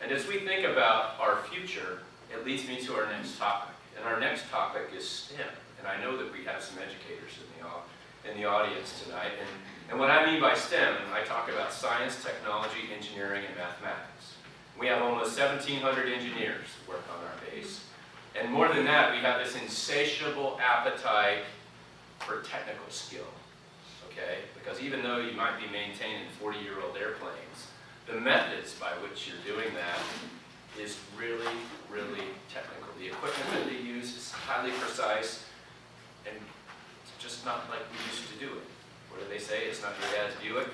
And as we think about our future, it leads me to our next topic. And our next topic is STEM. And I know that we have some educators in the audience tonight. And what I mean by STEM, I talk about science, technology, engineering, and mathematics. We have almost 1,700 engineers who work on our base. And more than that, we have this insatiable appetite for technical skill. Okay? Because even though you might be maintaining 40-year-old airplanes, the methods by which you're doing that is really, really technical. The equipment that they use is highly precise, and it's just not like we used to do it. What do they say? It's not your dad's Buick.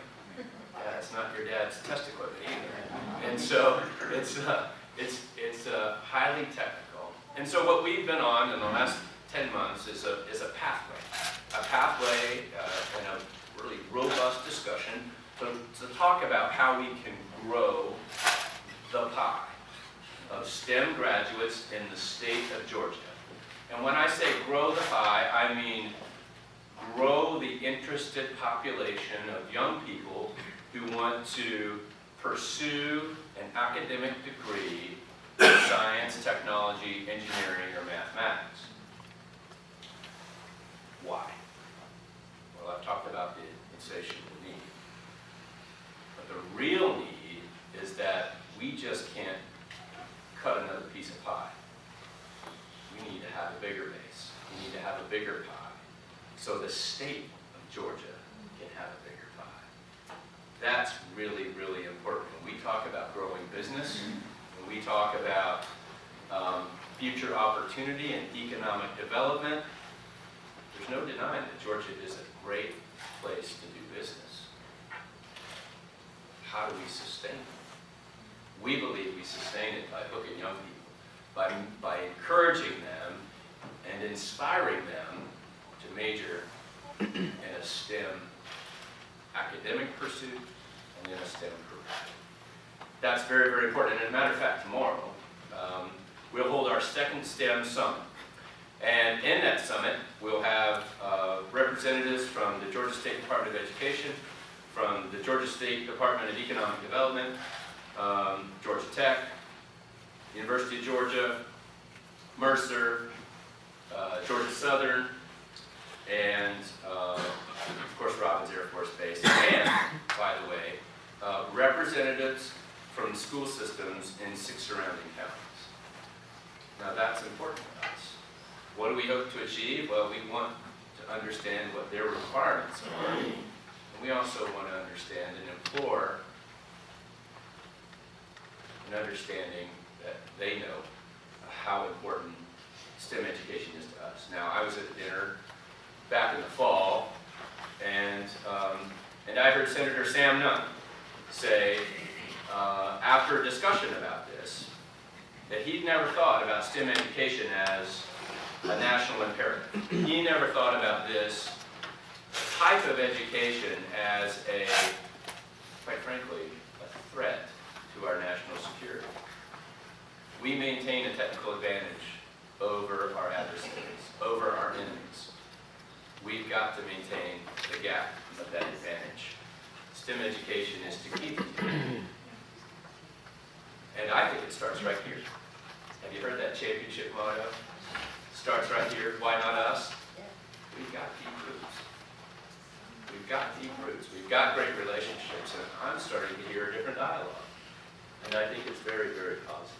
Yeah, it's not your dad's test equipment either. And so it's highly technical. And so what we've been on in the last 10 months is a pathway and a really robust discussion to talk about how we can grow the pie of STEM graduates in the state of Georgia. And when I say grow the pie, I mean grow the interested population of young people who want to pursue an academic degree in science, technology, engineering, or mathematics. Why? Well, I've talked about the insatiable need. But the real need is that we just can't cut another piece of pie. We need to have a bigger base. We need to have a bigger pie so the state of Georgia can have a bigger pie. That's really, really important. When we talk about growing business, when we talk about future opportunity and economic development, there's no denying that Georgia is a great place to do business. How do we sustain it? We believe we sustain it by hooking young people, by encouraging them and inspiring them to major in a STEM academic pursuit and in a STEM career. That's very, very important. And as a matter of fact, tomorrow we'll hold our second STEM summit. And in that summit, we'll have representatives from the Georgia State Department of Education, from the Georgia State Department of Economic Development, Georgia Tech, University of Georgia, Mercer, Georgia Southern, and of course Robins Air Force Base, and, by the way, representatives from school systems in 6 surrounding counties. Now that's important to us. What do we hope to achieve? Well, we want to understand what their requirements are, and we also want to understand and implore an understanding that they know how important STEM education is to us. Now, I was at a dinner back in the fall, and I heard Senator Sam Nunn say, after a discussion about this, that he'd never thought about STEM education as a national imperative. He never thought about this type of education as a, quite frankly, a threat to our national security. We maintain a technical advantage over our adversaries, over our enemies. We've got to maintain the gap of that advantage. STEM education is to keep it. And I think it starts right here. Have you heard that championship motto? Starts right here. Why not us? We've got deep roots. We've got deep roots. We've got great relationships, and I'm starting to hear a different dialogue. And I think it's very, very positive.